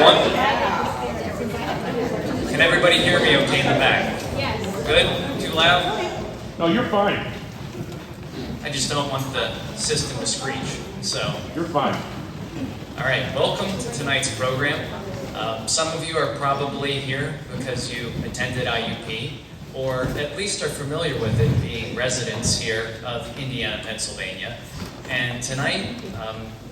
everyone. Can everybody hear me okay in the back? Yes. Good? Too loud? No, you're fine. I just don't want the system to screech, so. You're fine. All right, welcome to tonight's program. Some of you are probably here because you attended IUP, or at least are familiar with it, being residents here of Indiana, Pennsylvania. And tonight,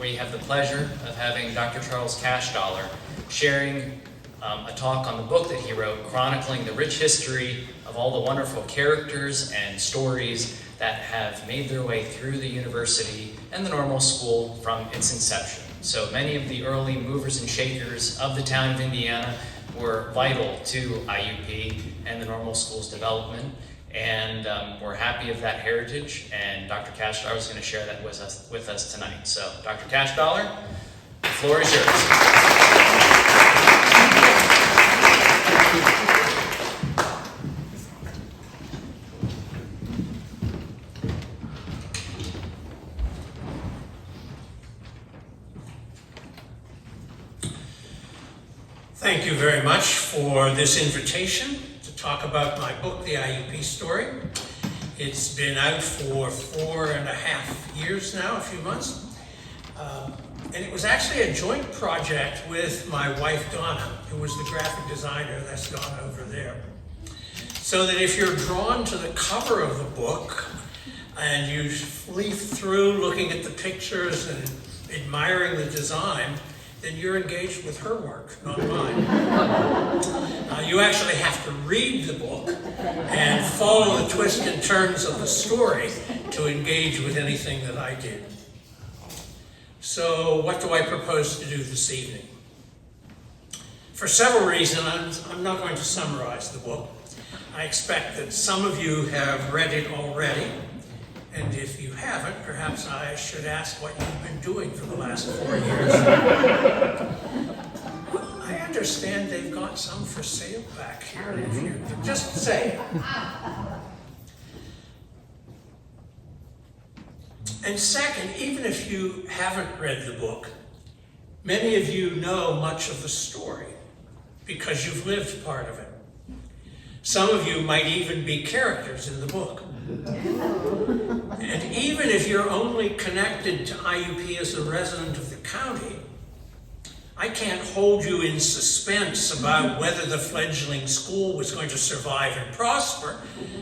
we have the pleasure of having Dr. Charles Cashdollar sharing a talk on the book that he wrote, chronicling the rich history of all the wonderful characters and stories that have made their way through the university and the normal school from its inception. So many of the early movers and shakers of the town of Indiana were vital to IUP and the normal school's development. And we're happy of that heritage, and Dr. Cashdollar is going to share that with us tonight. So, Dr. Cashdollar, the floor is yours. Thank you very much for this invitation to talk about my book, The IUP Story. It's been out for 4.5 years now, a few months. And it was actually a joint project with my wife, Donna, who was the graphic designer. That's Donna over there. So that if you're drawn to the cover of the book and you leaf through looking at the pictures and admiring the design, then you're engaged with her work, not mine. You actually have to read the book and follow the twists and turns of the story to engage with anything that I did. So what do I propose to do this evening? For several reasons, I'm not going to summarize the book. I expect that some of you have read it already. And if you haven't, perhaps I should ask what you've been doing for the last 4 years. I understand they've got some for sale back here. If you just say it. And second, even if you haven't read the book, many of you know much of the story because you've lived part of it. Some of you might even be characters in the book. And even if you're only connected to IUP as a resident of the county, I can't hold you in suspense about whether the fledgling school was going to survive and prosper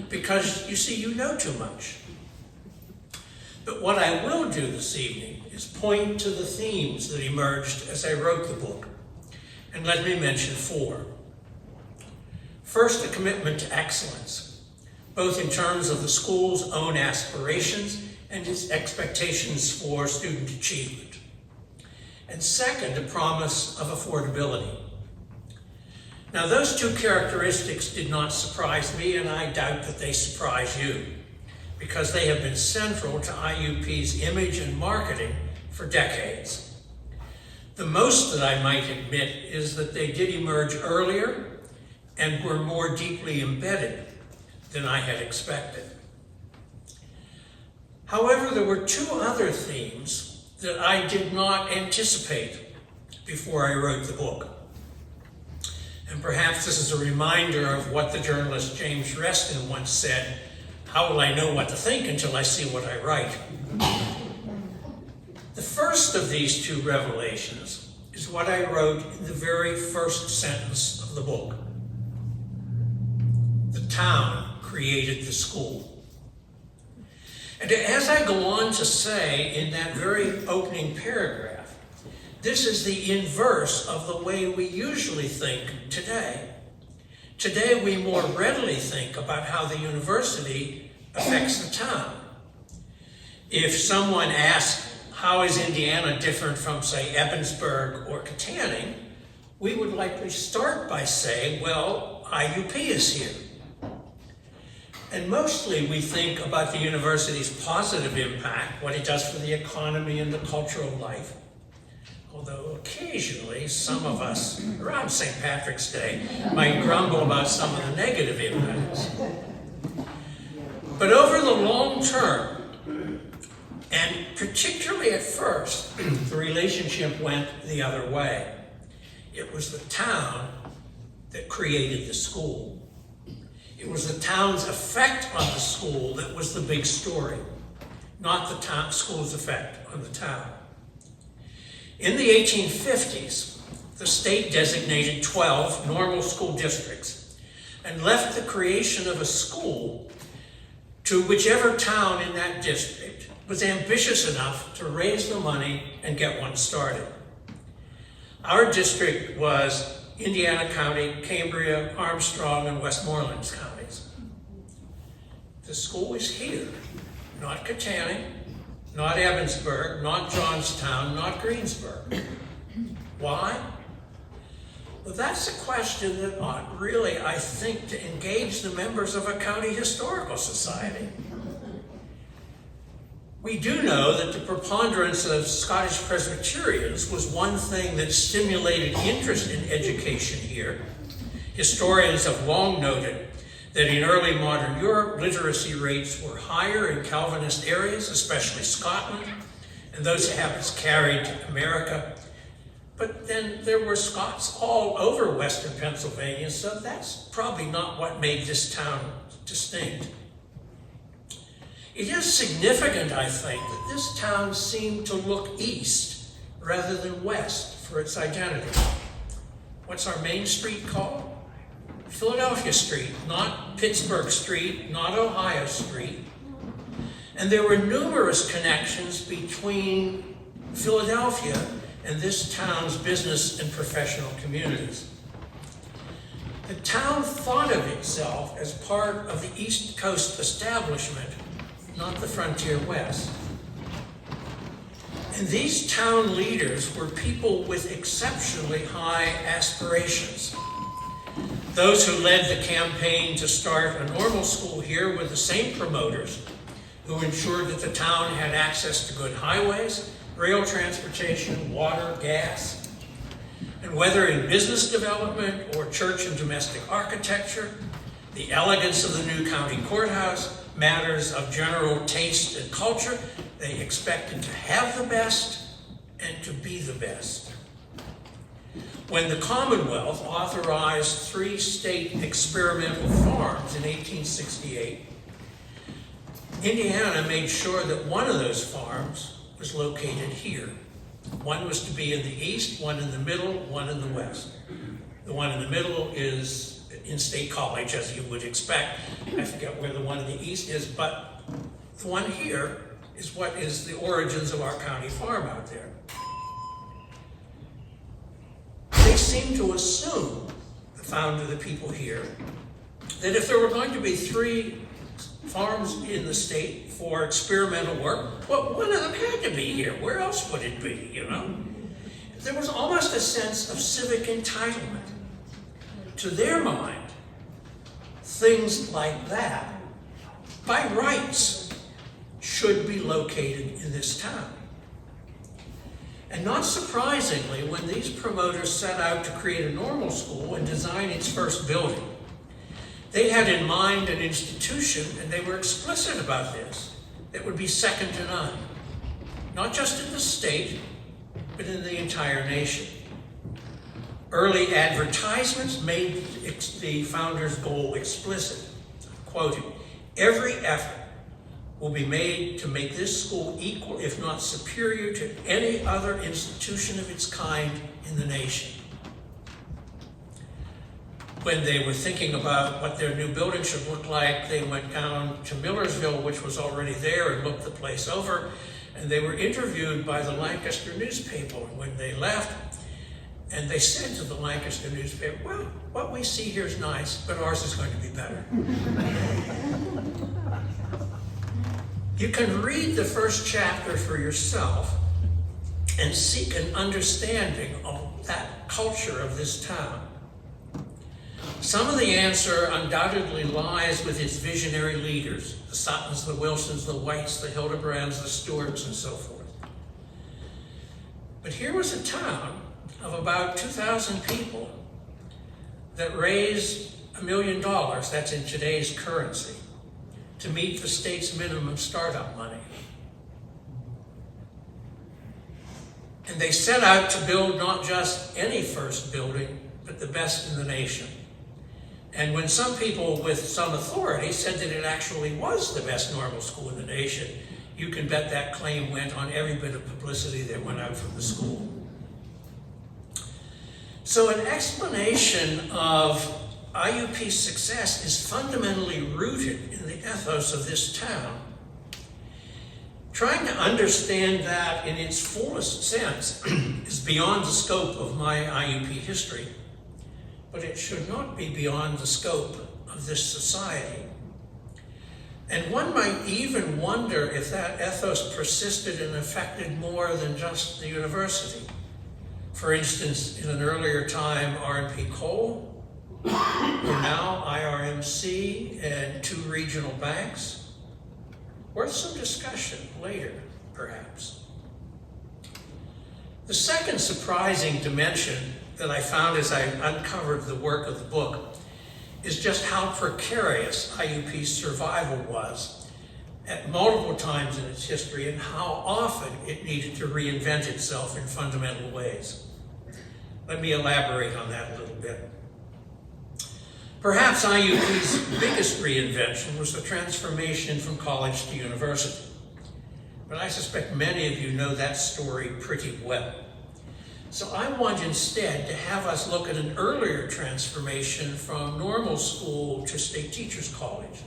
because, you see, you know too much. But what I will do this evening is point to the themes that emerged as I wrote the book. And let me mention 4. First, a commitment to excellence, both in terms of the school's own aspirations and its expectations for student achievement. And second, a promise of affordability. Now, those 2 characteristics did not surprise me, and I doubt that they surprise you, because they have been central to IUP's image and marketing for decades. The most that I might admit is that they did emerge earlier and were more deeply embedded than I had expected. However, there were 2 other themes that I did not anticipate before I wrote the book. And perhaps this is a reminder of what the journalist James Reston once said, "How will I know what to think until I see what I write?" The first of these 2 revelations is what I wrote in the very first sentence of the book. The town created the school. And as I go on to say in that very opening paragraph, this is the inverse of the way we usually think today. Today we more readily think about how the university affects the town. If someone asks, how is Indiana different from, say, Ebensburg or Katanning, we would likely start by saying, well, IUP is here. And mostly we think about the university's positive impact, what it does for the economy and the cultural life. Although occasionally some of us around St. Patrick's Day might grumble about some of the negative impacts. But over the long term, and particularly at first, the relationship went the other way. It was the town that created the school. It was the town's effect on the school that was the big story, not the school's effect on the town. In the 1850s, the state designated 12 normal school districts and left the creation of a school to whichever town in that district was ambitious enough to raise the money and get one started. Our district was Indiana County, Cambria, Armstrong, and Westmoreland counties. The school was here, not Katanning, not Evansburg, not Johnstown, not Greensburg. Why? Well, that's a question that ought really, I think, to engage the members of a county historical society. We do know that the preponderance of Scottish Presbyterians was one thing that stimulated interest in education here. Historians have long noted that in early modern Europe, literacy rates were higher in Calvinist areas, especially Scotland, and those habits carried to America. But then there were Scots all over Western Pennsylvania, so that's probably not what made this town distinct. It is significant, I think, that this town seemed to look east rather than west for its identity. What's our main street called? Philadelphia Street, not Pittsburgh Street, not Ohio Street. And there were numerous connections between Philadelphia and this town's business and professional communities. The town thought of itself as part of the East Coast establishment, not the frontier West. And these town leaders were people with exceptionally high aspirations. Those who led the campaign to start a normal school here were the same promoters who ensured that the town had access to good highways, rail transportation, water, gas. And whether in business development or church and domestic architecture, the elegance of the new county courthouse, matters of general taste and culture, they expected to have the best and to be the best. When the Commonwealth authorized 3 state experimental farms in 1868, Indiana made sure that one of those farms was located here. One was to be in the east, one in the middle, one in the west. The one in the middle is in State College, as you would expect. I forget where the one in the east is, but the one here is what is the origins of our county farm out there. They seem to assume, the people here, that if there were going to be 3 farms in the state for experimental work, well, one of them had to be here. Where else would it be, you know? There was almost a sense of civic entitlement. To their mind, things like that, by rights, should be located in this town. And not surprisingly, when these promoters set out to create a normal school and design its first building, they had in mind an institution, and they were explicit about this, that would be second to none, not just in the state, but in the entire nation. Early advertisements made the founders' goal explicit. Quoting, "Every effort will be made to make this school equal, if not superior, to any other institution of its kind in the nation." When they were thinking about what their new building should look like, they went down to Millersville, which was already there, and looked the place over, and they were interviewed by the Lancaster newspaper when they left. And they said to the Lancaster newspaper, "Well, what we see here is nice, but ours is going to be better." You can read the first chapter for yourself and seek an understanding of that culture of this town. Some of the answer undoubtedly lies with its visionary leaders, the Suttons, the Wilsons, the Whites, the Hildebrands, the Stewarts, and so forth. But here was a town of about 2,000 people that raised $1 million, that's in today's currency, to meet the state's minimum startup money. And they set out to build not just any first building, but the best in the nation. And when some people with some authority said that it actually was the best normal school in the nation, you can bet that claim went on every bit of publicity that went out from the school. So an explanation of IUP's success is fundamentally rooted in the ethos of this town. Trying to understand that in its fullest sense is beyond the scope of my IUP history, but it should not be beyond the scope of this society. And one might even wonder if that ethos persisted and affected more than just the university. For instance, in an earlier time, R&P Coal, or now IRMC and 2 regional banks. Worth some discussion later, perhaps. The second surprising dimension that I found as I uncovered the work of the book is just how precarious IUP's survival was at multiple times in its history and how often it needed to reinvent itself in fundamental ways. Let me elaborate on that a little bit. Perhaps IUP's biggest reinvention was the transformation from college to university. But I suspect many of you know that story pretty well. So I want instead to have us look at an earlier transformation from normal school to state teachers college,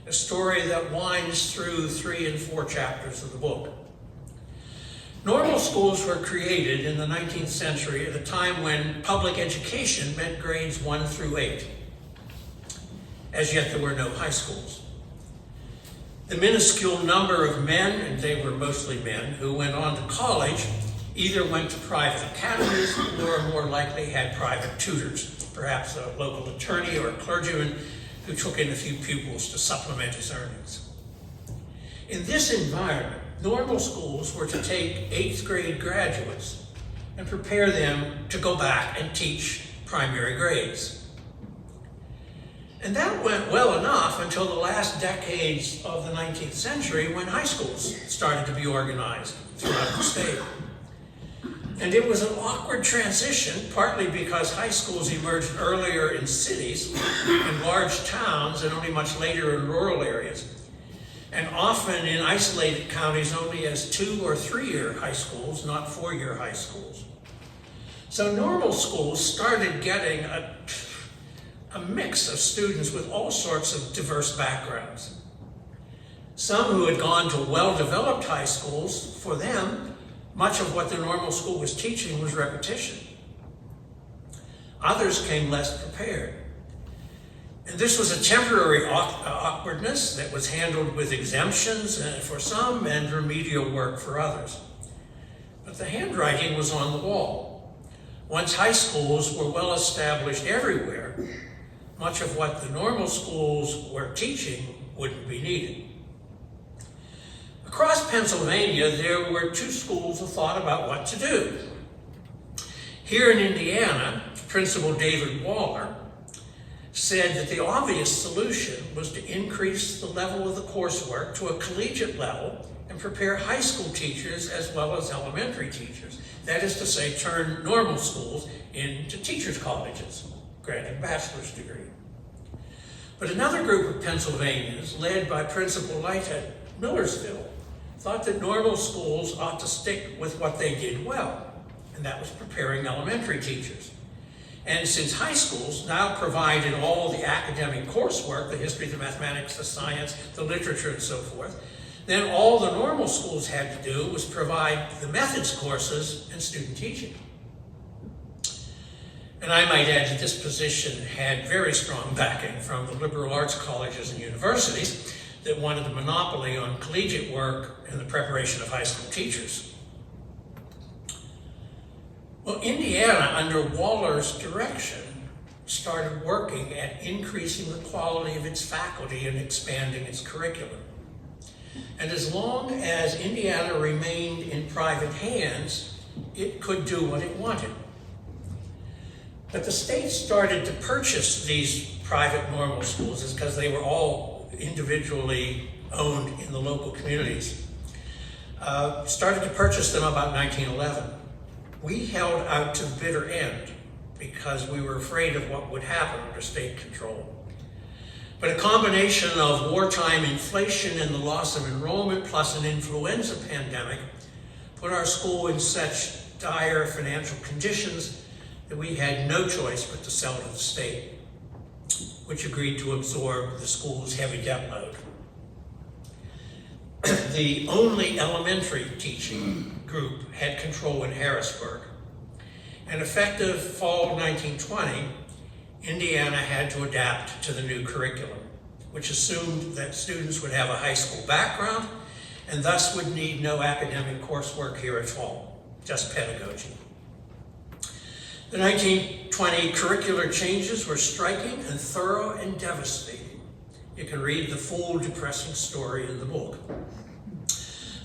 a story that winds through 3 and 4 chapters of the book. Normal schools were created in the 19th century at a time when public education meant grades 1 through 8. As yet, there were no high schools. The minuscule number of men, and they were mostly men, who went on to college either went to private academies or more likely had private tutors, perhaps a local attorney or a clergyman who took in a few pupils to supplement his earnings. In this environment, normal schools were to take 8th grade graduates and prepare them to go back and teach primary grades. And that went well enough until the last decades of the 19th century when high schools started to be organized throughout the state. And it was an awkward transition, partly because high schools emerged earlier in cities and large towns and only much later in rural areas, and often in isolated counties only as 2- or 3-year high schools, not 4-year high schools. So normal schools started getting a mix of students with all sorts of diverse backgrounds. Some who had gone to well-developed high schools, for them, much of what the normal school was teaching was repetition. Others came less prepared. And this was a temporary awkwardness that was handled with exemptions for some and remedial work for others. But the handwriting was on the wall. Once high schools were well established everywhere, much of what the normal schools were teaching wouldn't be needed. Across Pennsylvania, there were 2 schools of thought about what to do. Here in Indiana, Principal David Waller said that the obvious solution was to increase the level of the coursework to a collegiate level and prepare high school teachers as well as elementary teachers. That is to say, turn normal schools into teachers' colleges, granting bachelor's degree. But another group of Pennsylvanians, led by Principal Light at Millersville, thought that normal schools ought to stick with what they did well, and that was preparing elementary teachers. And since high schools now provided all the academic coursework, the history, the mathematics, the science, the literature, and so forth, then all the normal schools had to do was provide the methods courses and student teaching. And I might add that this position had very strong backing from the liberal arts colleges and universities that wanted a monopoly on collegiate work and the preparation of high school teachers. Well, Indiana, under Waller's direction, started working at increasing the quality of its faculty and expanding its curriculum. And as long as Indiana remained in private hands, it could do what it wanted. But the state started to purchase these private normal schools because they were all individually owned in the local communities. started to purchase them about 1911. We held out to the bitter end because we were afraid of what would happen under state control. But a combination of wartime inflation and the loss of enrollment plus an influenza pandemic put our school in such dire financial conditions that we had no choice but to sell to the state, which agreed to absorb the school's heavy debt load. The only elementary teaching group had control in Harrisburg, and effective fall 1920, Indiana had to adapt to the new curriculum, which assumed that students would have a high school background and thus would need no academic coursework here at all, just pedagogy. The 1920 curricular changes were striking and thorough and devastating. You can read the full depressing story in the book.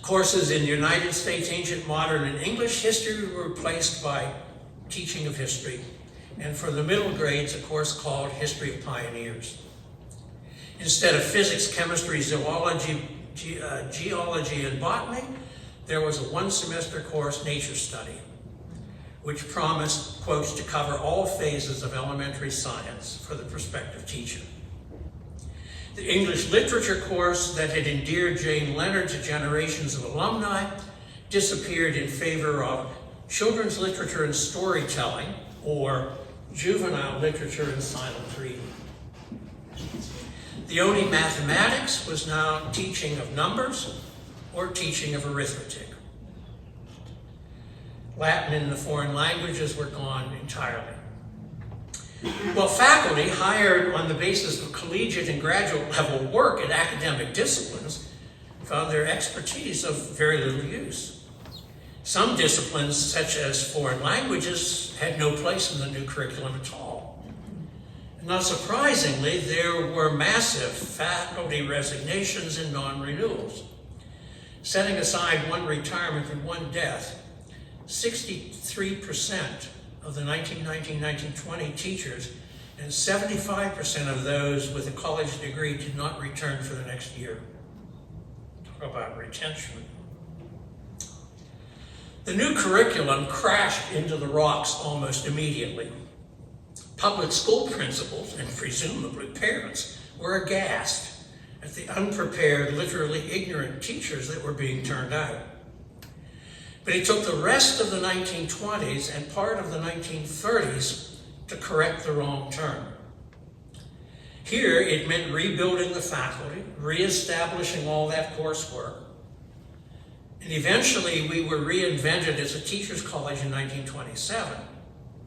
Courses in United States Ancient Modern and English history were replaced by teaching of history, and for the middle grades, a course called History of Pioneers. Instead of physics, chemistry, zoology, geology, and botany, there was a one-semester course, Nature Study, which promised, quotes, to cover all phases of elementary science for the prospective teacher. The English literature course that had endeared Jane Leonard to generations of alumni disappeared in favor of children's literature and storytelling, or juvenile literature and silent reading. The only mathematics was now teaching of numbers or teaching of arithmetic. Latin and the foreign languages were gone entirely. Well, faculty hired on the basis of collegiate and graduate level work in academic disciplines found their expertise of very little use. Some disciplines, such as foreign languages, had no place in the new curriculum at all. And not surprisingly, there were massive faculty resignations and non-renewals. Setting aside one retirement and one death, 63% of the 1919-1920 teachers and 75% of those with a college degree did not return for the next year. Talk about retention. The new curriculum crashed into the rocks almost immediately. Public school principals, and presumably parents, were aghast at the unprepared, literally ignorant teachers that were being turned out. But it took the rest of the 1920s and part of the 1930s to correct the wrong turn. Here, it meant rebuilding the faculty, reestablishing all that coursework, and eventually we were reinvented as a teacher's college in 1927,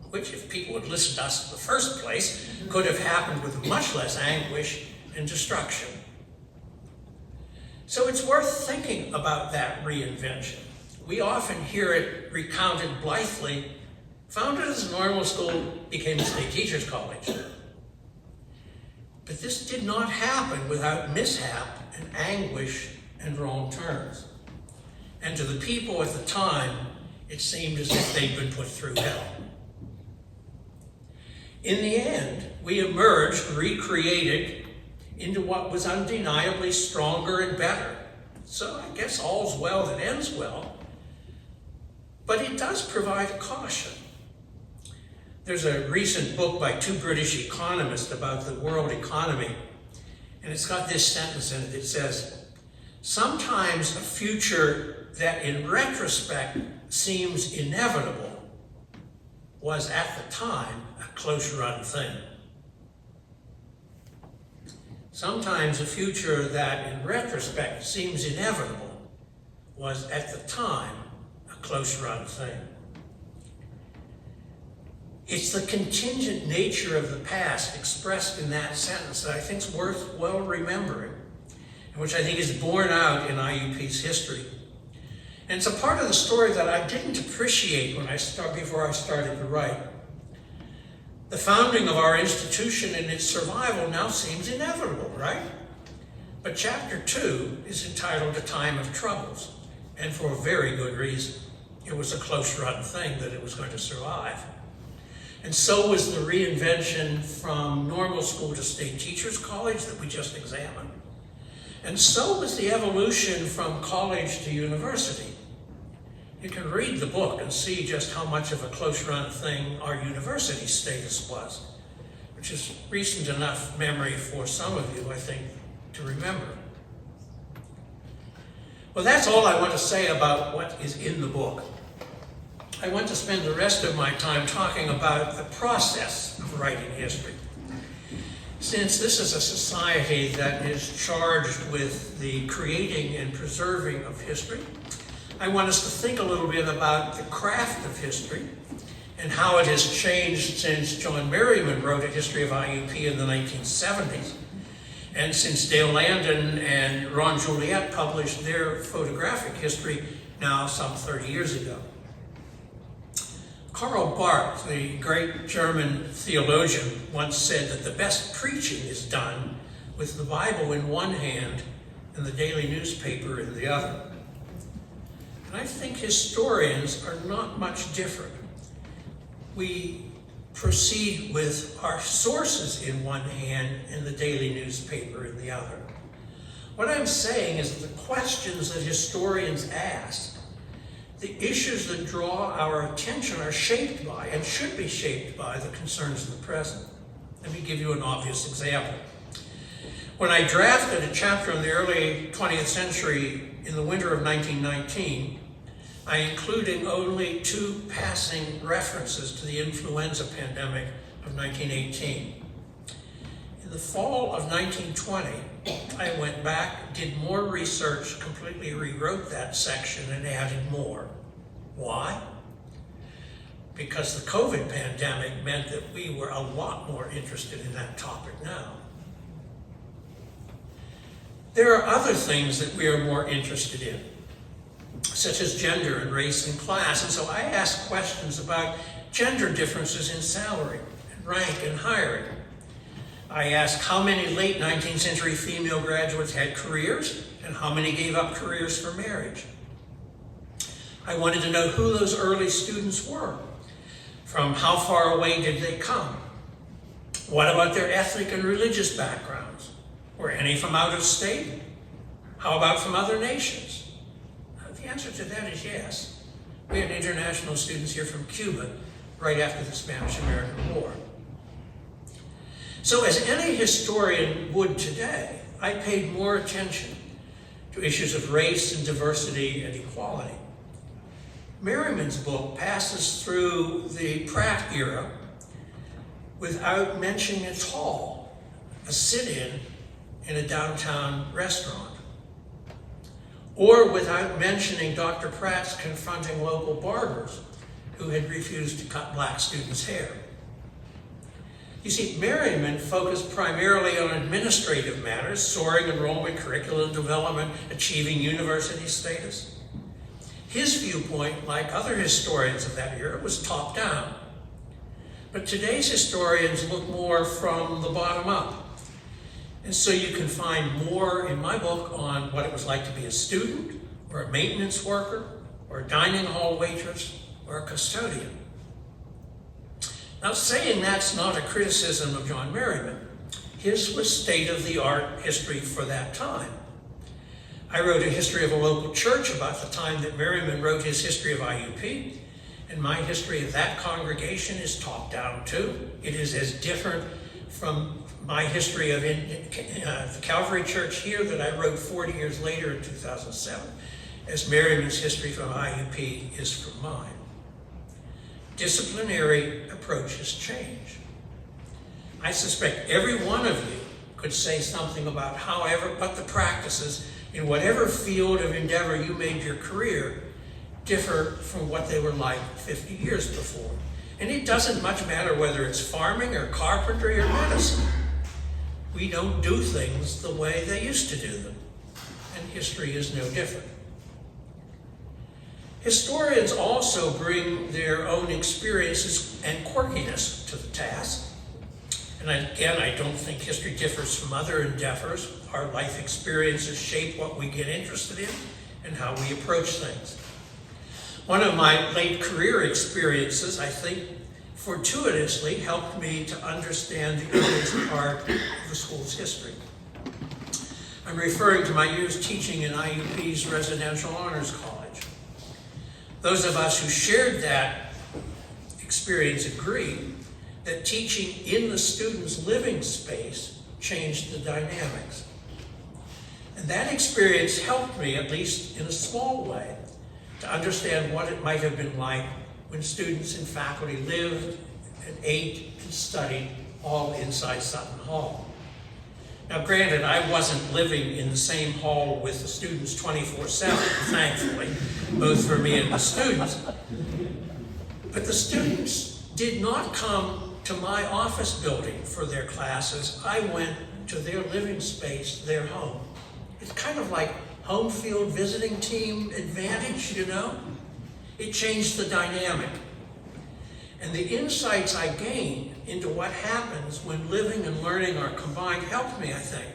which, if people had listened to us in the first place, could have happened with much less anguish and destruction. So it's worth thinking about that reinvention. We often hear it recounted blithely. Founded as a normal school, became a state teacher's college. But this did not happen without mishap and anguish and wrong turns. And to the people at the time, it seemed as if they'd been put through hell. In the end, we emerged, recreated, into what was undeniably stronger and better. So I guess all's well that ends well. But it does provide a caution. There's a recent book by two British economists about the world economy, and it's got this sentence in it. It says, "Sometimes a future that in retrospect seems inevitable was at the time a close-run thing." Sometimes a future that in retrospect seems inevitable was at the time a close-run thing. It's the contingent nature of the past expressed in that sentence that I think is worth well remembering, and which I think is borne out in IUP's history. And it's a part of the story that I didn't appreciate before I started to write. The founding of our institution and its survival now seems inevitable, right? But chapter 2 is entitled A Time of Troubles, and for a very good reason. It was a close-run thing that it was going to survive. And so was the reinvention from normal school to state teachers college that we just examined. And so was the evolution from college to university. You can read the book and see just how much of a close-run thing our university status was, which is recent enough memory for some of you, I think, to remember. Well, that's all I want to say about what is in the book. I want to spend the rest of my time talking about the process of writing history. Since this is a society that is charged with the creating and preserving of history, I want us to think a little bit about the craft of history and how it has changed since John Merriman wrote a history of IUP in the 1970s, and since Dale Landon and Ron Juliet published their photographic history now some 30 years ago. Karl Barth, the great German theologian, once said that the best preaching is done with the Bible in one hand and the daily newspaper in the other. And I think historians are not much different. We proceed with our sources in one hand and the daily newspaper in the other. What I'm saying is the questions that historians ask, the issues that draw our attention are shaped by and should be shaped by the concerns of the present. Let me give you an obvious example. When I drafted a chapter in the early 20th century in the winter of 1919, I included only 2 passing references to the influenza pandemic of 1918. In the fall of 1920, I went back, did more research, completely rewrote that section and added more. Why? Because the COVID pandemic meant that we were a lot more interested in that topic now. There are other things that we are more interested in, such as gender and race and class. And so I ask questions about gender differences in salary, and rank, and hiring. I ask how many late 19th century female graduates had careers and how many gave up careers for marriage. I wanted to know who those early students were. From how far away did they come? What about their ethnic and religious backgrounds? Were any from out of state? How about from other nations? The answer to that is yes. We had international students here from Cuba right after the Spanish-American War. So as any historian would today, I paid more attention to issues of race and diversity and equality. Merriman's book passes through the Pratt era without mentioning at all a sit-in in a downtown restaurant, or without mentioning Dr. Pratt's confronting local barbers who had refused to cut black students' hair. You see, Merriman focused primarily on administrative matters, soaring enrollment, curriculum development, achieving university status. His viewpoint, like other historians of that era, was top-down. But today's historians look more from the bottom up. And so you can find more in my book on what it was like to be a student, or a maintenance worker, or a dining hall waitress, or a custodian. Now, saying that's not a criticism of John Merriman. His was state-of-the-art history for that time. I wrote a history of a local church about the time that Merriman wrote his history of IUP, and my history of that congregation is top-down too. It is as different from my history of the Calvary Church here that I wrote 40 years later in 2007, as Merriman's history from IUP is from mine. Disciplinary approaches change. I suspect every one of you could say something about but the practices in whatever field of endeavor you made your career differ from what they were like 50 years before. And it doesn't much matter whether it's farming or carpentry or medicine. We don't do things the way they used to do them, and history is no different. Historians also bring their own experiences and quirkiness to the task. And again, I don't think history differs from other endeavors. Our life experiences shape what we get interested in and how we approach things. One of my late career experiences, I think, fortuitously helped me to understand the earliest part of the school's history. I'm referring to my years teaching in IUP's Residential Honors College. Those of us who shared that experience agree that teaching in the student's living space changed the dynamics. And that experience helped me, at least in a small way, to understand what it might have been like when students and faculty lived and ate and studied all inside Sutton Hall. Now granted, I wasn't living in the same hall with the students 24/7, thankfully, both for me and the students. But the students did not come to my office building for their classes. I went to their living space, their home. It's kind of like home field visiting team advantage, you know? It changed the dynamic. And the insights I gained into what happens when living and learning are combined helped me, I think,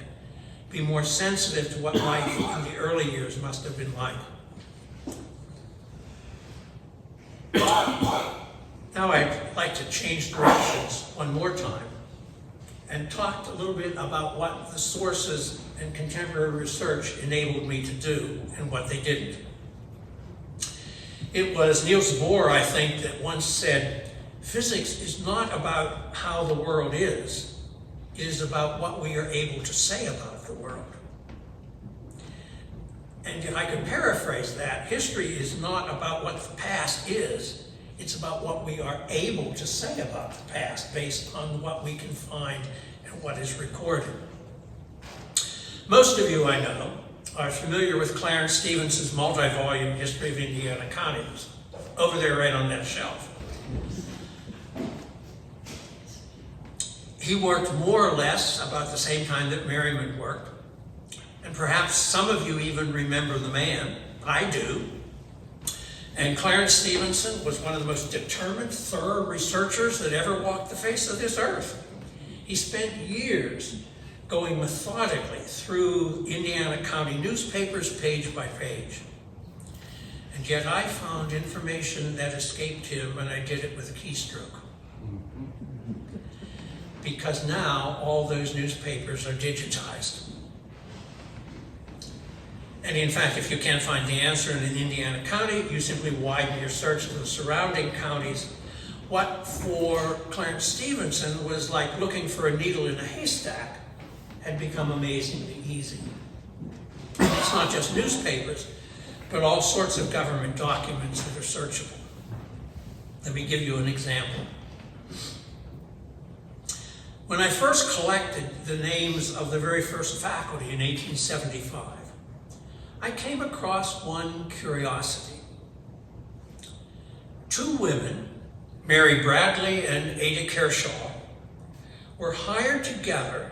be more sensitive to what life in the early years must have been like. Now I'd like to change directions one more time and talk a little bit about what the sources and contemporary research enabled me to do and what they didn't. It was Niels Bohr, I think, that once said, "Physics is not about how the world is, it is about what we are able to say about the world." And if I could paraphrase that, history is not about what the past is, it's about what we are able to say about the past based on what we can find and what is recorded. Most of you, I know, are familiar with Clarence Stevenson's multi-volume History of Indiana Counties, over there right on that shelf. He worked more or less about the same time that Merriman worked, and perhaps some of you even remember the man. I do. And Clarence Stevenson was one of the most determined, thorough researchers that ever walked the face of this earth. He spent years going methodically through Indiana County newspapers page by page. And yet I found information that escaped him, and I did it with a keystroke. Because now all those newspapers are digitized. And in fact, if you can't find the answer in an Indiana county, you simply widen your search to the surrounding counties. What for Clarence Stevenson was like looking for a needle in a haystack had become amazingly easy. It's not just newspapers, but all sorts of government documents that are searchable. Let me give you an example. When I first collected the names of the very first faculty in 1875, I came across one curiosity. Two women, Mary Bradley and Ada Kershaw, were hired together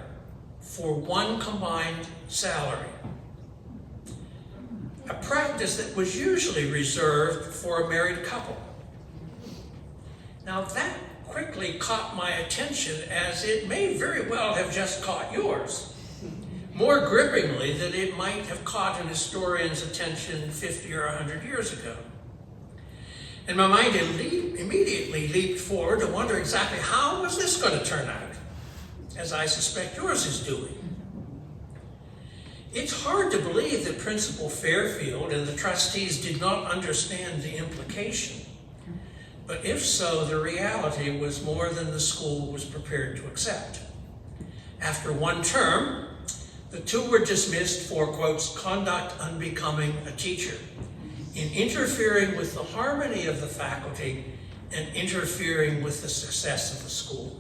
for one combined salary, a practice that was usually reserved for a married couple. Now that quickly caught my attention, as it may very well have just caught yours, more grippingly than it might have caught an historian's attention 50 or 100 years ago. And my mind immediately leaped forward to wonder exactly how was this going to turn out, as I suspect yours is doing. It's hard to believe that Principal Fairfield and the trustees did not understand the implication. But if so, the reality was more than the school was prepared to accept. After one term, the two were dismissed for, quotes, conduct unbecoming a teacher, in interfering with the harmony of the faculty and interfering with the success of the school.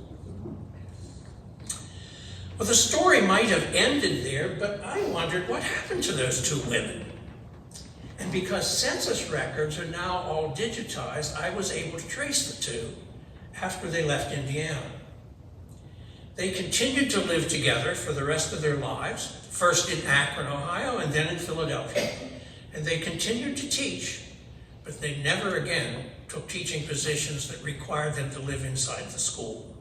Well, the story might have ended there, but I wondered what happened to those two women. And because census records are now all digitized, I was able to trace the two after they left Indiana. They continued to live together for the rest of their lives, first in Akron, Ohio, and then in Philadelphia. And they continued to teach, but they never again took teaching positions that required them to live inside the school.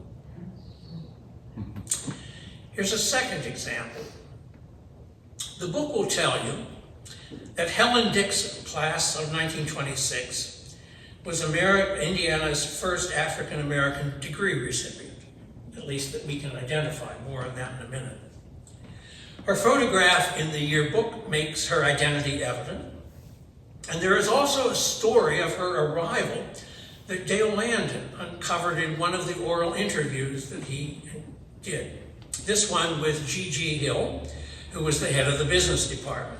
Here's a second example. The book will tell you that Helen Dixon, class of 1926, was Indiana's first African-American degree recipient, at least that we can identify. More on that in a minute. Her photograph in the yearbook makes her identity evident. And there is also a story of her arrival that Dale Landon uncovered in one of the oral interviews that he did. This one with G.G. Hill, who was the head of the business department.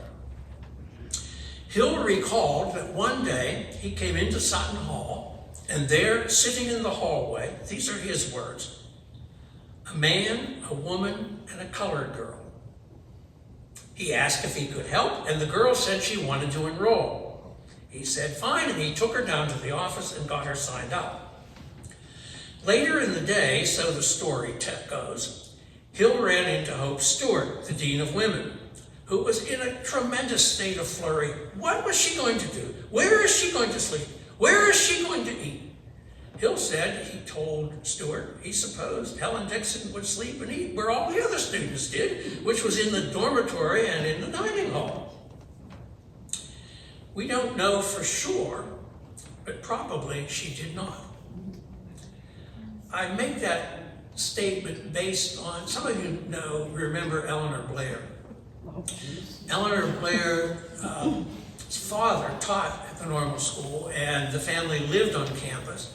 Hill recalled that one day he came into Sutton Hall, and there, sitting in the hallway, these are his words, a man, a woman, and a colored girl. He asked if he could help, and the girl said she wanted to enroll. He said fine, and he took her down to the office and got her signed up. Later in the day, so the story goes, Hill ran into Hope Stewart, the Dean of Women, who was in a tremendous state of flurry. What was she going to do? Where is she going to sleep? Where is she going to eat? Hill said he told Stewart he supposed Helen Dixon would sleep and eat where all the other students did, which was in the dormitory and in the dining hall. We don't know for sure, but probably she did not. I make that statement based on, some of you remember Eleanor Blair. Eleanor Blair's father taught at the normal school, and the family lived on campus.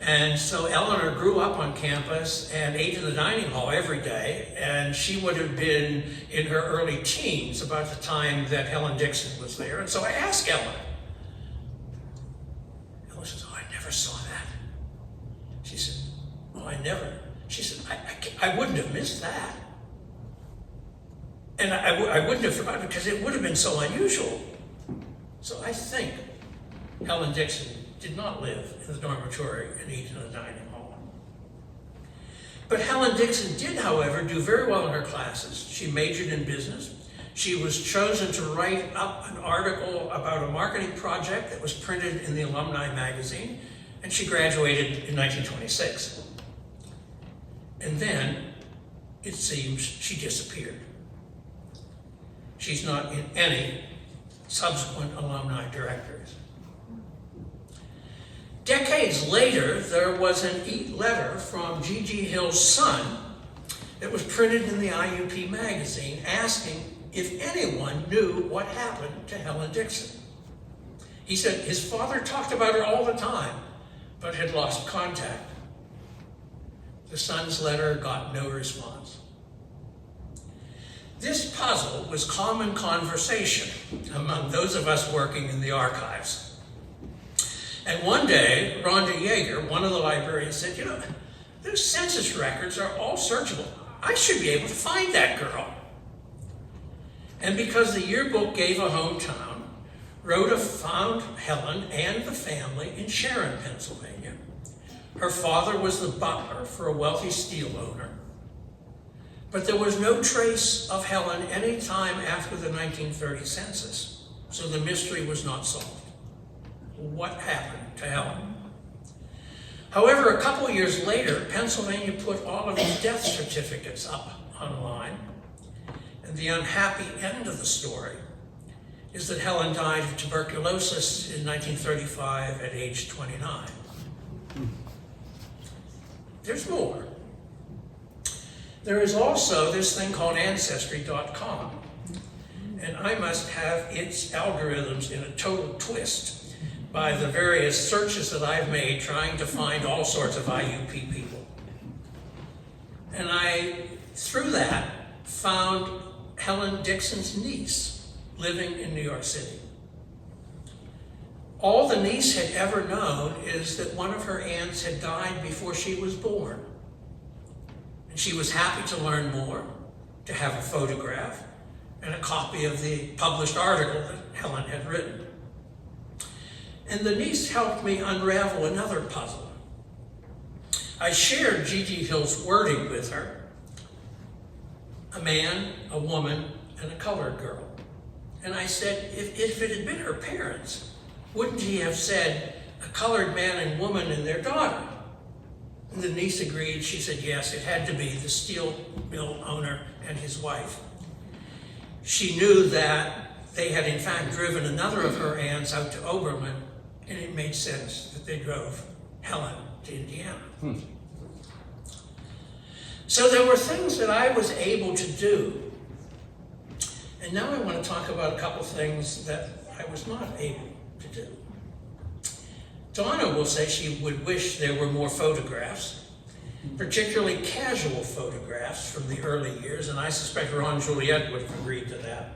And so Eleanor grew up on campus and ate in the dining hall every day, and she would have been in her early teens about the time that Helen Dixon was there. And so I asked Eleanor. Eleanor says, "Oh, I never saw that." She said, "Oh, I never." She said, I wouldn't have missed that. And I wouldn't have forgotten because it would have been so unusual. So I think Helen Dixon did not live in the dormitory and eat in the dining hall. But Helen Dixon did, however, do very well in her classes. She majored in business. She was chosen to write up an article about a marketing project that was printed in the Alumni magazine, and she graduated in 1926. And then, it seems, she disappeared. She's not in any subsequent alumni directories. Decades later, there was an letter from G.G. Hill's son that was printed in the IUP magazine asking if anyone knew what happened to Helen Dixon. He said his father talked about her all the time, but had lost contact. The son's letter got no response. This puzzle was common conversation among those of us working in the archives. And one day, Rhonda Yeager, one of the librarians, said, those census records are all searchable. I should be able to find that girl. And because the yearbook gave a hometown, Rhoda found Helen and the family in Sharon, Pennsylvania. Her father was the butler for a wealthy steel owner. But there was no trace of Helen any time after the 1930 census, so the mystery was not solved. What happened to Helen? However, a couple of years later, Pennsylvania put all of these death certificates up online, and the unhappy end of the story is that Helen died of tuberculosis in 1935 at age 29. There's more. There is also this thing called Ancestry.com, and I must have its algorithms in a total twist by the various searches that I've made trying to find all sorts of IUP people. And I, through that, found Helen Dixon's niece living in New York City. All the niece had ever known is that one of her aunts had died before she was born. And she was happy to learn more, to have a photograph, and a copy of the published article that Helen had written. And the niece helped me unravel another puzzle. I shared G.G. Hill's wording with her: a man, a woman, and a colored girl. And I said, if it had been her parents, wouldn't he have said a colored man and woman and their daughter? And the niece agreed. She said, yes, it had to be the steel mill owner and his wife. She knew that they had in fact driven another of her aunts out to Oberlin, and it made sense that they drove Helen to Indiana. So there were things that I was able to do And now I want to talk about a couple things that I was not able to do. Donna will say she would wish there were more photographs, particularly casual photographs from the early years, and I suspect Ron Juliet would have agreed to that.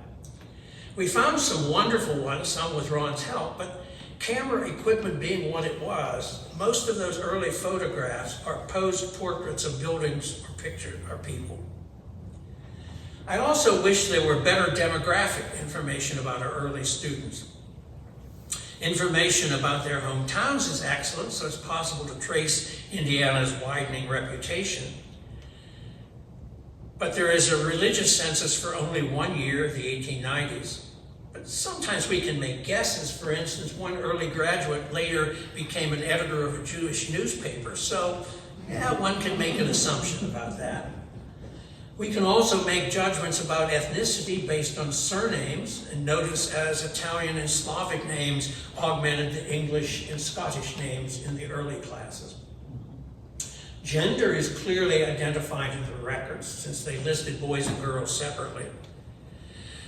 We found some wonderful ones, some with Ron's help, but camera equipment being what it was, most of those early photographs are posed portraits of buildings or pictures or people. I also wish there were better demographic information about our early students. Information about their hometowns is excellent, so it's possible to trace Indiana's widening reputation. But there is a religious census for only 1 year, the 1890s. But sometimes we can make guesses. For instance, one early graduate later became an editor of a Jewish newspaper, so yeah, one can make an assumption about that. We can also make judgments about ethnicity based on surnames, and notice as Italian and Slavic names augmented the English and Scottish names in the early classes. Gender is clearly identified in the records, since they listed boys and girls separately.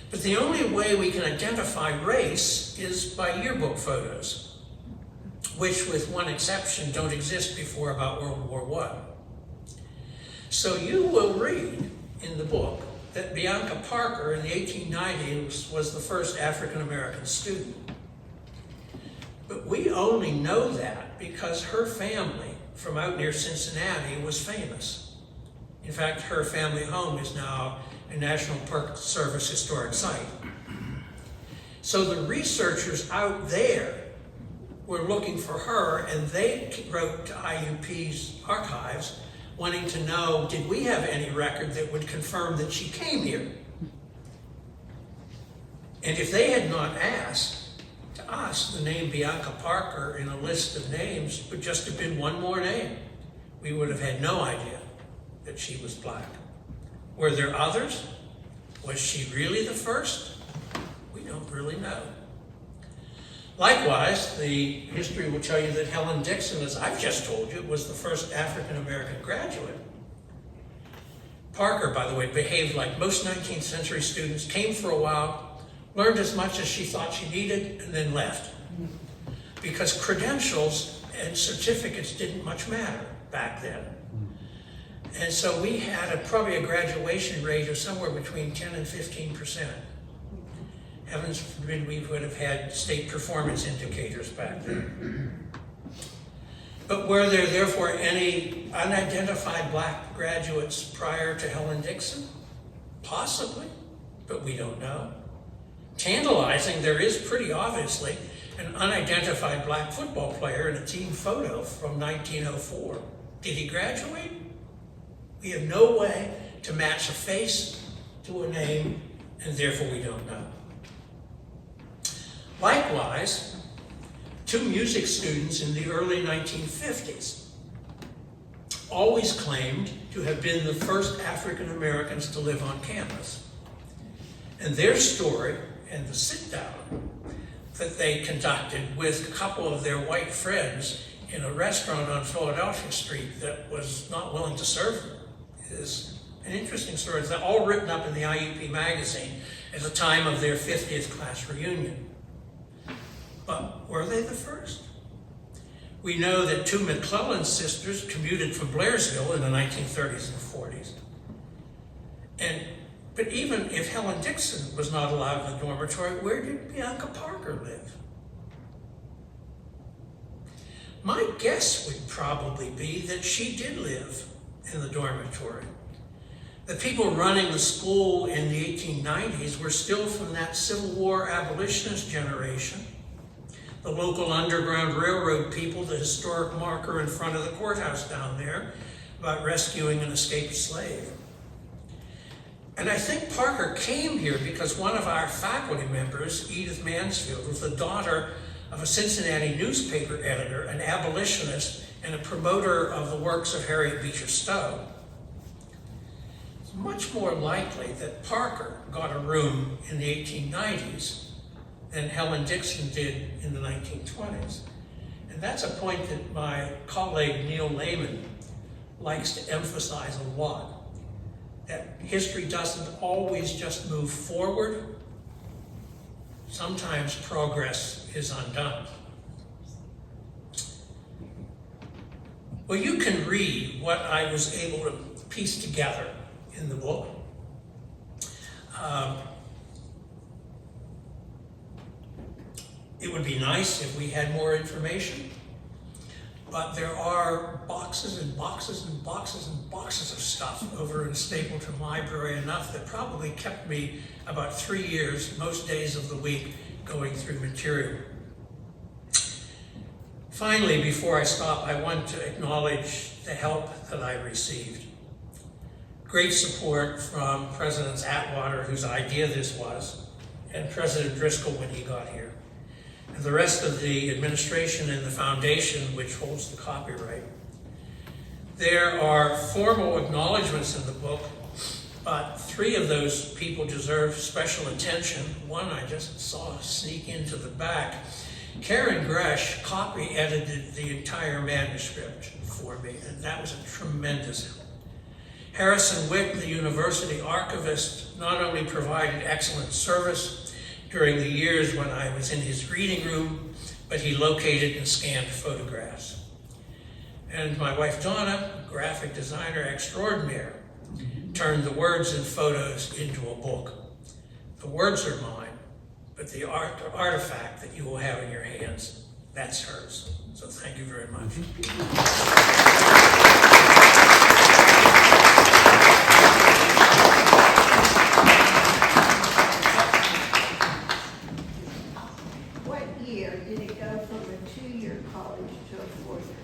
But the only way we can identify race is by yearbook photos, which, with one exception, don't exist before about World War I. So you will read in the book that Bianca Parker in the 1890s was the first African-American student. But we only know that because her family from out near Cincinnati was famous. In fact, her family home is now a National Park Service historic site. So the researchers out there were looking for her, and they wrote to IUP's archives wanting to know, did we have any record that would confirm that she came here? And if they had not asked to us, the name Bianca Parker in a list of names would just have been one more name. We would have had no idea that she was black. Were there others? Was she really the first? We don't really know. Likewise, the history will tell you that Helen Dixon, as I've just told you, was the first African-American graduate. Parker, by the way, behaved like most 19th century students, came for a while, learned as much as she thought she needed, and then left. Because credentials and certificates didn't much matter back then. And so we had probably a graduation rate of somewhere between 10 and 15%. Heavens forbid we would have had state performance indicators back then. But were there therefore any unidentified black graduates prior to Helen Dixon? Possibly, but we don't know. Tantalizing, there is pretty obviously an unidentified black football player in a team photo from 1904. Did he graduate? We have no way to match a face to a name, and therefore we don't know. Likewise, two music students in the early 1950s always claimed to have been the first African Americans to live on campus. And their story and the sit-down that they conducted with a couple of their white friends in a restaurant on Philadelphia Street that was not willing to serve them is an interesting story. It's all written up in the IUP magazine at the time of their 50th class reunion. But were they the first? We know that two McClellan sisters commuted from Blairsville in the 1930s and 40s. But even if Helen Dixon was not allowed in the dormitory, where did Bianca Parker live? My guess would probably be that she did live in the dormitory. The people running the school in the 1890s were still from that Civil War abolitionist generation. The local Underground Railroad people, the historic marker in front of the courthouse down there about rescuing an escaped slave. And I think Parker came here because one of our faculty members, Edith Mansfield, was the daughter of a Cincinnati newspaper editor, an abolitionist, and a promoter of the works of Harriet Beecher Stowe. It's much more likely that Parker got a room in the 1890s than Helen Dixon did in the 1920s. And that's a point that my colleague Neil Lehman likes to emphasize a lot. that history doesn't always just move forward. Sometimes progress is undone. Well, you can read what I was able to piece together in the book. It would be nice if we had more information, but there are boxes and boxes and boxes and boxes of stuff over in the Stapleton Library, enough that probably kept me about 3 years, most days of the week, going through material. Finally, before I stop, I want to acknowledge the help that I received. Great support from President Atwater, whose idea this was, and President Driscoll when he got here, and the rest of the administration and the foundation which holds the copyright. There are formal acknowledgments in the book, but 3 of those people deserve special attention. One I just saw sneak into the back. Karen Gresh copy edited the entire manuscript for me, and that was a tremendous help. Harrison Wick, the university archivist, not only provided excellent service during the years when I was in his reading room, but he located and scanned photographs. And my wife Donna, graphic designer extraordinaire, turned the words and photos into a book. The words are mine, but the artifact that you will have in your hands, that's hers. So thank you very much. What year did it go from a 2-year college to a 4-year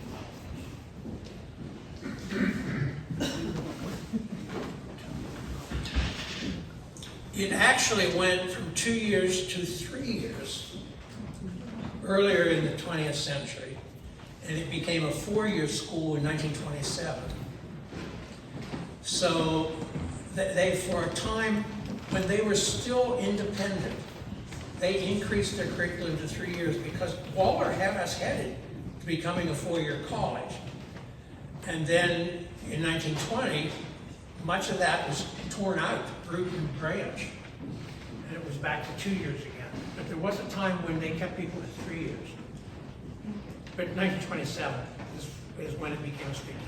It actually went from 2 years to 3 years earlier in the 20th century, and it became a 4-year school in 1927. So they, for a time, when they were still independent, they increased their curriculum to 3 years because Waller had us headed to becoming a 4-year college. And then in 1920, much of that was torn out, root and branch, and it was back to 2 years again. But there was a time when they kept people at 3 years. But 1927 is when it became strategic.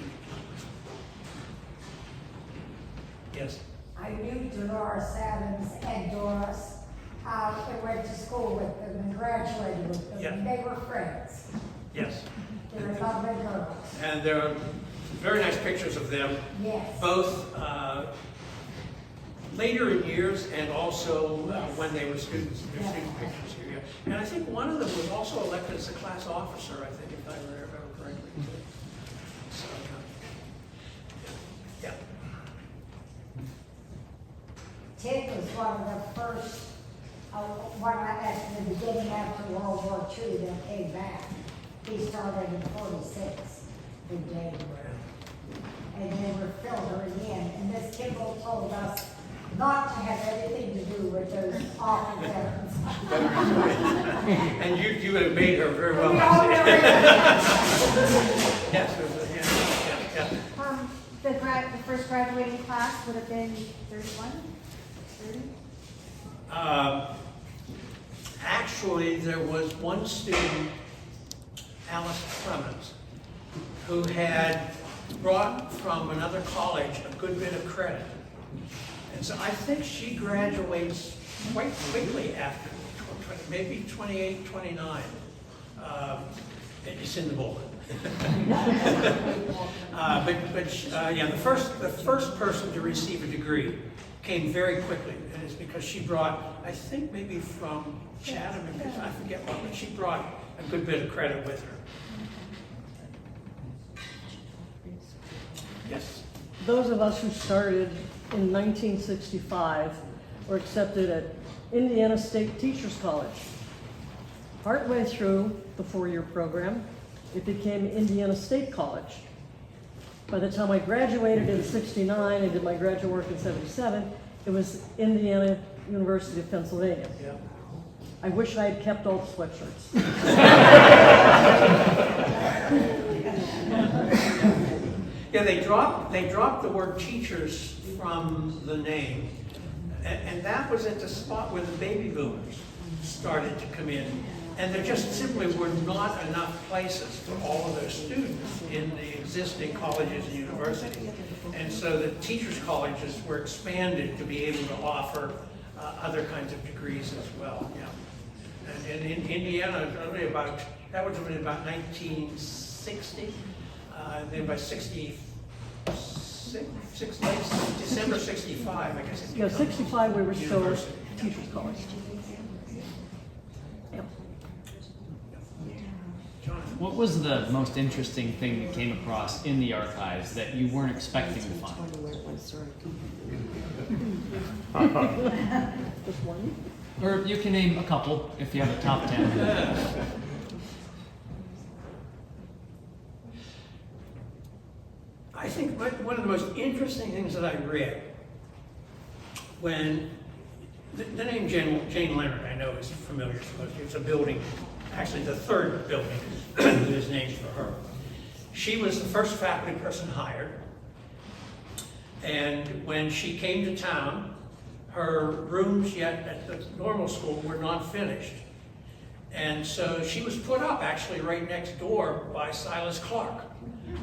Yes? I knew Dolores Adams and Doris. I went to school with them and graduated with them. Yeah. They were friends. Yes. They were lovely girls. And there are very nice pictures of them, Yes. both later in years and also Yes. when they were students. There's student pictures here. Yeah. And I think one of them was also elected as a class officer, I think, if I remember correctly. So, yeah. Ted was one of the first, at the beginning after World War II that came back. He started in 46 in January. And they were filtering in. And Miss Kimball told us not to have anything to do with those awful veterans. And you would have made her very well. We all know it. Yes, yeah. The first graduating class would have been 31? 30? Actually, there was one student, Alice Clemens, who had brought from another college a good bit of credit. And so I think she graduates quite quickly after, maybe 28, 29. It's in the book. Yeah, the first person to receive a degree came very quickly, and it's because she brought, I think maybe from Chatham, I forget what, but she brought a good bit of credit with her. Yes. Those of us who started in 1965 were accepted at Indiana State Teachers College. Partway through the 4-year program, it became Indiana State College. By the time I graduated in '69 and did my graduate work in '77, it was Indiana University of Pennsylvania. Yeah. I wish I had kept all the sweatshirts. Yeah, they dropped the word teachers from the name, and that was at the spot where the baby boomers started to come in. And there just simply were not enough places for all of those students in the existing colleges and universities. And so the teachers' colleges were expanded to be able to offer other kinds of degrees as well, yeah. And in Indiana, that was only about 1960. Then by 66, December 65, I guess. It No, becomes 65 we were still university. teachers college. Yep. Jonathan? What was the most interesting thing you came across in the archives that you weren't expecting to find? Just one? Or you can name a couple if you have a top 10. I think one of the most interesting things that I read when the name Jane Leonard, I know, is familiar to us. It's a building, actually the third building that is named for her. She was the first faculty person hired, and when she came to town, her rooms yet at the normal school were not finished. And so she was put up actually right next door by Silas Clark.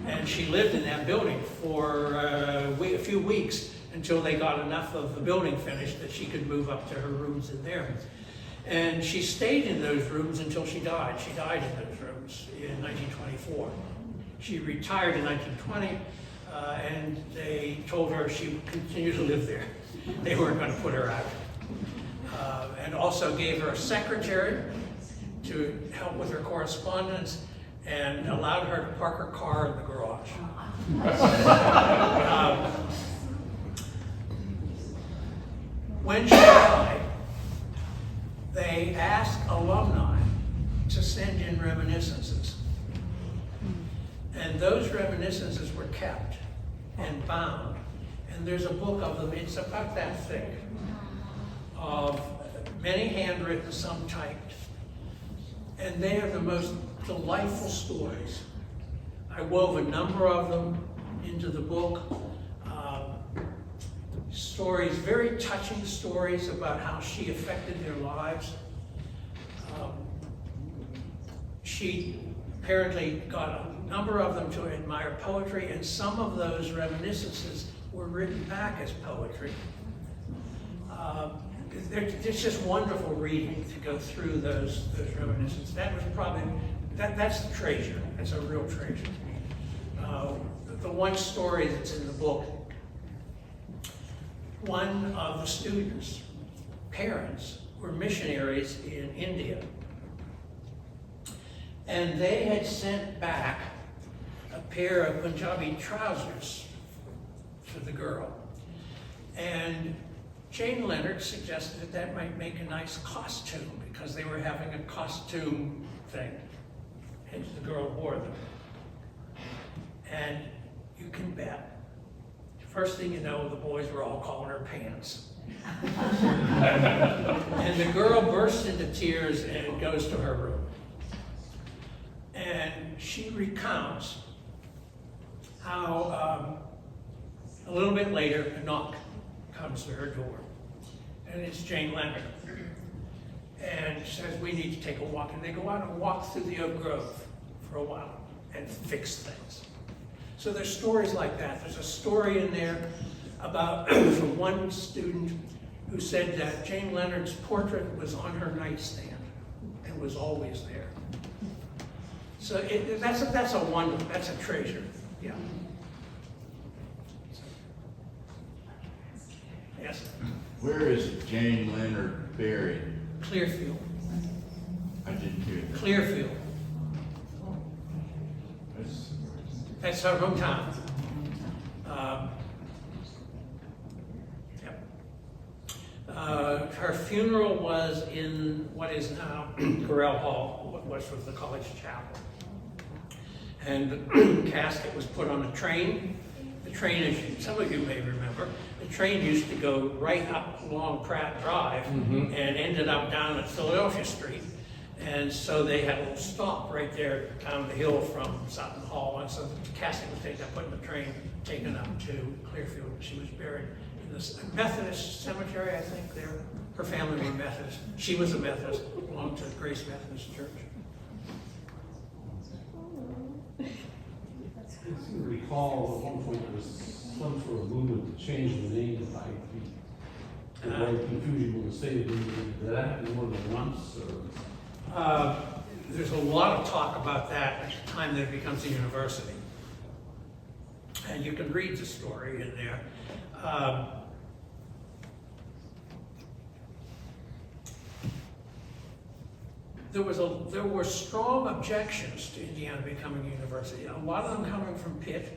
And she lived in that building for a few weeks until they got enough of the building finished that she could move up to her rooms in there. And she stayed in those rooms until she died. She died in those rooms in 1924. She retired in 1920, and they told her she would continue to live there. They weren't going to put her out. And also gave her a secretary to help with her correspondence, and allowed her to park her car in the garage. When she died, they asked alumni to send in reminiscences. And those reminiscences were kept and bound. And there's a book of them, it's about that thick, of many handwritten, some typed. And they are the most delightful stories. I wove a number of them into the book. Stories, very touching stories about how she affected their lives. She apparently got a number of them to admire poetry, and some of those reminiscences were written back as poetry. It's just wonderful reading to go through those reminiscences. That was probably, that's the treasure. That's a real treasure. The one story that's in the book, one of the students' parents were missionaries in India. And they had sent back a pair of Punjabi trousers for the girl. And Jane Leonard suggested that that might make a nice costume because they were having a costume thing. Hence the girl wore them. And you can bet, first thing you know, the boys were all calling her pants. And the girl bursts into tears and goes to her room. And she recounts how a little bit later, a knock comes to her door. And it's Jane Leonard. And she says, we need to take a walk. And they go out and walk through the Oak Grove for a while and fix things. So there's stories like that. There's a story in there about from one student who said that Jane Leonard's portrait was on her nightstand and was always there. So that's a wonder, that's a treasure, yeah. Yes? Where is Jane Leonard buried? Clearfield. I didn't hear that. Clearfield. That's her hometown. Her funeral was in what is now Correll Hall, what was the college chapel. And the casket was put on a train. The train, as some of you may remember, the train used to go right up along Pratt Drive and ended up down at Philadelphia Street. And so they had a little stop right there down the hill from Sutton Hall. call once, so the casket was taken up, put in the train, taken up to Clearfield. She was buried in this Methodist cemetery, I think, there. Her family were Methodist. She was a Methodist, belonged to Grace Methodist Church. I seem to recall at one point there was some sort of movement to change the name of IUP. To avoid confusion with the state of Indiana. Did that happen more than once, or? There's a lot of talk about that at the time that it becomes a university. And you can read the story in there. There were strong objections to Indiana becoming a university. A lot of them coming from Pitt.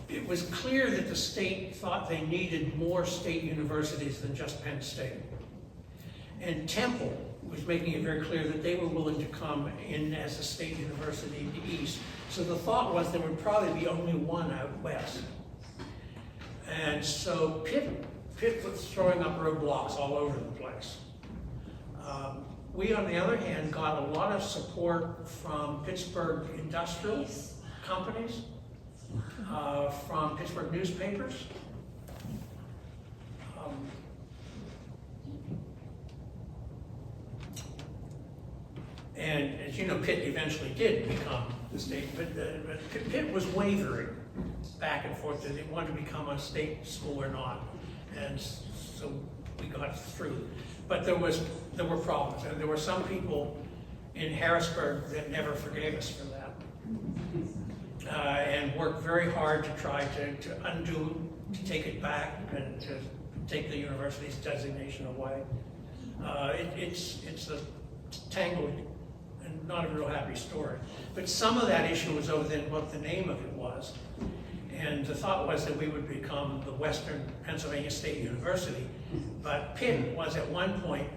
It was clear that the state thought they needed more state universities than just Penn State. And Temple was making it very clear that they were willing to come in as a state university in the East. So the thought was there would probably be only one out west. And so Pitt was throwing up roadblocks all over the place. We, on the other hand, got a lot of support from Pittsburgh industrial companies, from Pittsburgh newspapers. And as you know, Pitt eventually did become the state, but Pitt was wavering back and forth. Did they want to become a state school or not? And so we got through. But there were problems, and there were some people in Harrisburg that never forgave us for that, and worked very hard to try to undo, to take it back, and to take the university's designation away. It's a tangled and not a real happy story. But some of that issue was over then what the name of it was. And the thought was that we would become the Western Pennsylvania State University. But Pitt was at one point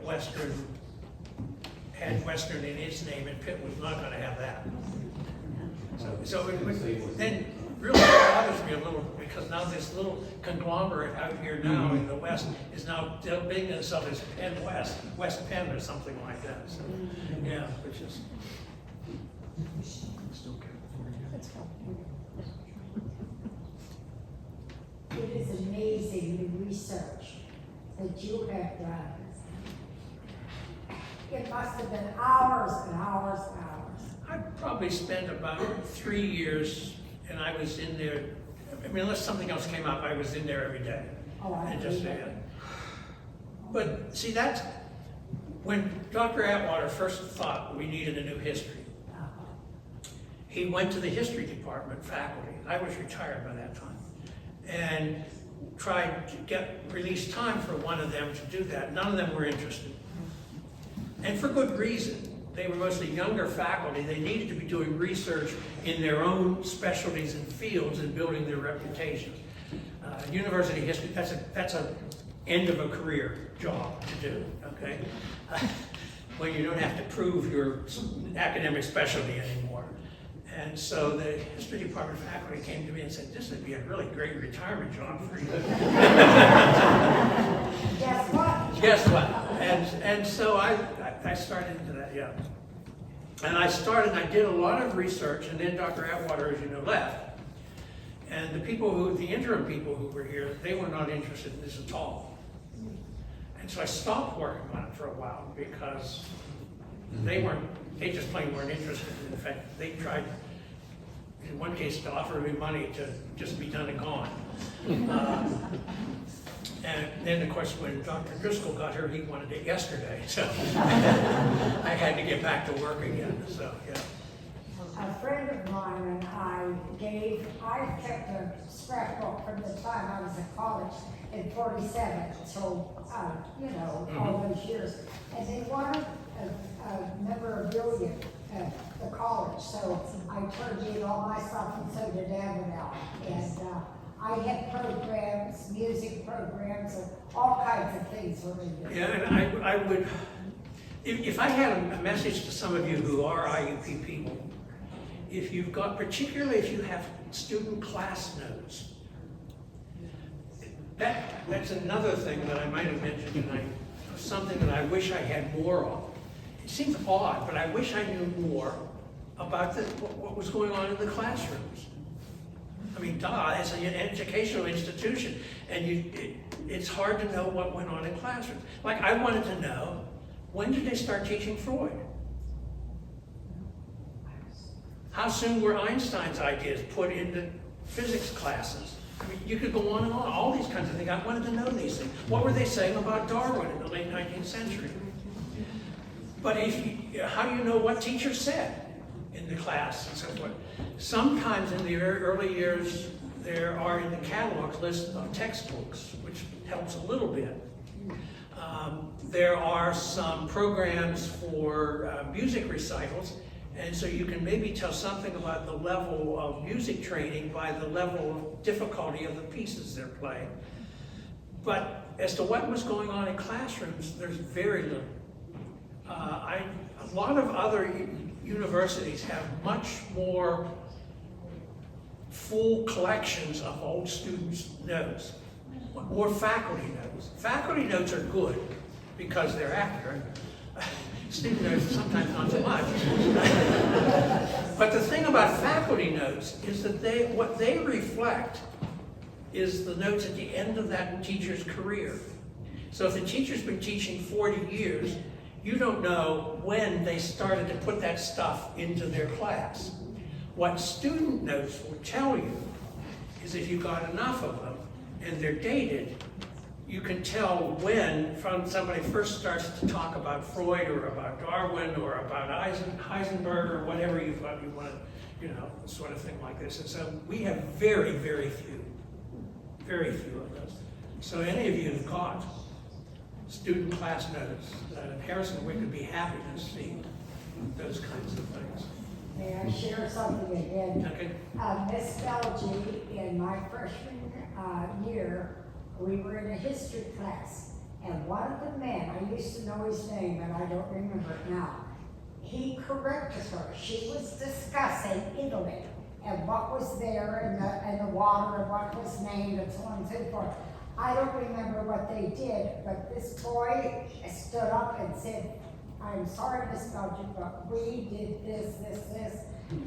had Western in its name, and Pitt was not going to have that. So it then really bothers me a little, because now this little conglomerate out here now in the West is now bigging itself as Penn West, West Penn or something like that. So, yeah, which is. It is amazing the research that you have done. It must have been hours and hours and hours. I probably spent about 3 years, and I was in there. I mean, unless something else came up, I was in there every day. Oh, I and believe just it. But see, that's when Dr. Atwater first thought we needed a new history. He went to the history department faculty. I was retired by that time, and tried to get release time for one of them to do that. None of them were interested, and for good reason. They were mostly younger faculty. They needed to be doing research in their own specialties and fields and building their reputations. University history, that's a end of a career job to do, okay? When you don't have to prove your academic specialty anymore. And so the history department faculty came to me and said, this would be a really great retirement job for you. Guess what? Guess what? And so I started into that, yeah. And I did a lot of research, and then Dr. Atwater, as you know, left. And the interim people who were here, they were not interested in this at all. And so I stopped working on it for a while because they just plain weren't interested. In fact, they tried, in one case, to offer me money to just be done and gone. And then, of course, when Dr. Driscoll got here, he wanted it yesterday. So I had to get back to work again. So, yeah. A friend of mine and I kept a scrapbook from the time I was in college in 47, so, all those years. And they wanted a memorabilia at the college, so I turned in all my stuff, and so did Avenel. And I had programs, music programs, and all kinds of things were in there. Yeah, and I would, if I had a message to some of you who are IUP people, particularly if you have student class notes, that's another thing that I might have mentioned tonight, something that I wish I had more of, it seems odd, but I wish I knew more about what was going on in the classrooms. I mean, it's an educational institution, and it's hard to know what went on in classrooms. Like, I wanted to know, when did they start teaching Freud? How soon were Einstein's ideas put into physics classes? I mean, you could go on and on, all these kinds of things. I wanted to know these things. What were they saying about Darwin in the late 19th century? But how do you know what teachers said in the class and so forth? Sometimes in the very early years, there are in the catalogs lists of textbooks, which helps a little bit. There are some programs for music recitals, and so you can maybe tell something about the level of music training by the level of difficulty of the pieces they're playing. But as to what was going on in classrooms, there's very little. A lot of other universities have much more full collections of old students' notes, or faculty notes. Faculty notes are good because they're accurate. Student notes sometimes not so much. But the thing about faculty notes is that what they reflect is the notes at the end of that teacher's career. So if the teacher's been teaching 40 years, you don't know when they started to put that stuff into their class. What student notes will tell you is if you got enough of them and they're dated, you can tell when from somebody first starts to talk about Freud or about Darwin or about Heisenberg or whatever you want to, sort of thing like this. And so we have very, very few of those. So any of you who've got student class notes, Harrison, we could be happy to see those kinds of things. May I share something again? Okay. Miss Belgie, in my freshman year, we were in a history class, and one of the men, I used to know his name, but I don't remember it now, he corrected her. She was discussing Italy and what was there in the water and what was named and so on and so forth. I don't remember what they did, but this boy stood up and said, "I'm sorry, Miss Belgium, but we did this,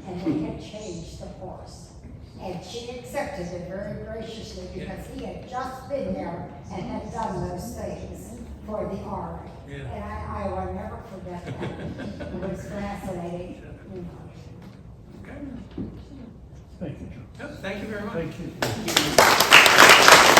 and they had changed the course." And she accepted it very graciously because he had just been there and had done those things for the army. Yeah. And I will never forget that. It was fascinating. Okay. Thank you, Joe. Thank you very much. Thank you.